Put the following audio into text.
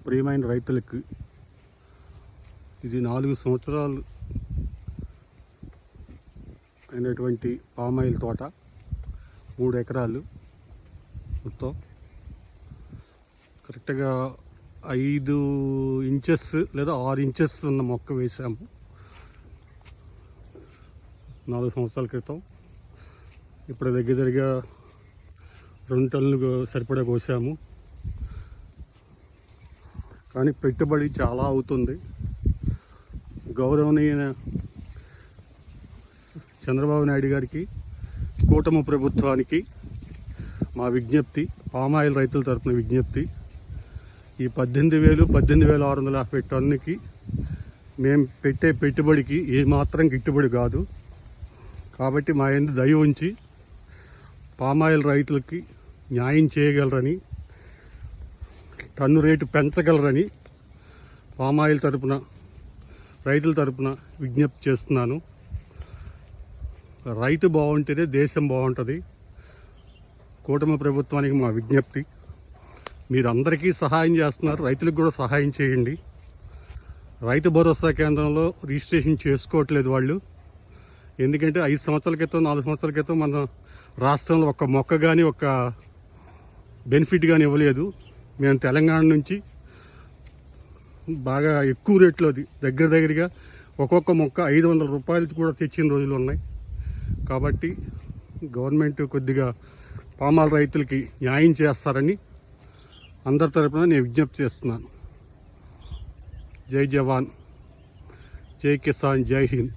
ప్రియమైన రైతులకు ఇది 4 సంవత్సరాలు అయినటువంటి పామాయిల్ తోట, 3 ఎకరాలు మొత్తం. కరెక్ట్గా 5 ఇంచెస్ లేదా 6 ఇంచెస్ ఉన్న మొక్క వేసాము 4 సంవత్సరాల క్రితం. ఇప్పుడు దగ్గరగా 2 టన్నులు సరిపడా కోసాము. కానీ పెట్టుబడి చాలా అవుతుంది. గౌరవనీయ చంద్రబాబు నాయుడు గారికి, కూటమి ప్రభుత్వానికి మా విజ్ఞప్తి, పామాయిల్ రైతుల తరఫున విజ్ఞప్తి, ఈ 18,650 టన్నుకి మేము పెట్టే పెట్టుబడికి ఏమాత్రం గిట్టుబడి కాదు. కాబట్టి మా యందు దయ ఉంచి పామాయిల్ రైతులకి న్యాయం చేయగలరని, టన్ను రేటు పెంచగలరని పామాయిల్ తరపున, రైతుల తరపున విజ్ఞప్తి చేస్తున్నాను. రైతు బాగుంటేనే దేశం బాగుంటుంది. కూటమి ప్రభుత్వానికి మా విజ్ఞప్తి, మీరందరికీ సహాయం చేస్తున్నారు, రైతులకు కూడా సహాయం చేయండి. రైతు భరోసా కేంద్రంలో రిజిస్ట్రేషన్ చేసుకోవట్లేదు వాళ్ళు. ఎందుకంటే 5 సంవత్సరాల క్రితం, 4 సంవత్సరాల క్రితం మన రాష్ట్రంలో ఒక్క మొక్క కానీ, ఒక్క బెనిఫిట్ కానీ ఇవ్వలేదు. మేము తెలంగాణ నుంచి బాగా ఎక్కువ రేట్లో, దగ్గరగా ఒక్కొక్క మొక్క 500 రూపాయలు కూడా తెచ్చిన రోజులు ఉన్నాయి. కాబట్టి గవర్నమెంట్ కొద్దిగా పామాయిల్ రైతులకి న్యాయం చేస్తారని అందరి తరపున నేను విజ్ఞప్తి చేస్తున్నాను. జై జవాన్, జై కిసాన్, జై హింద్.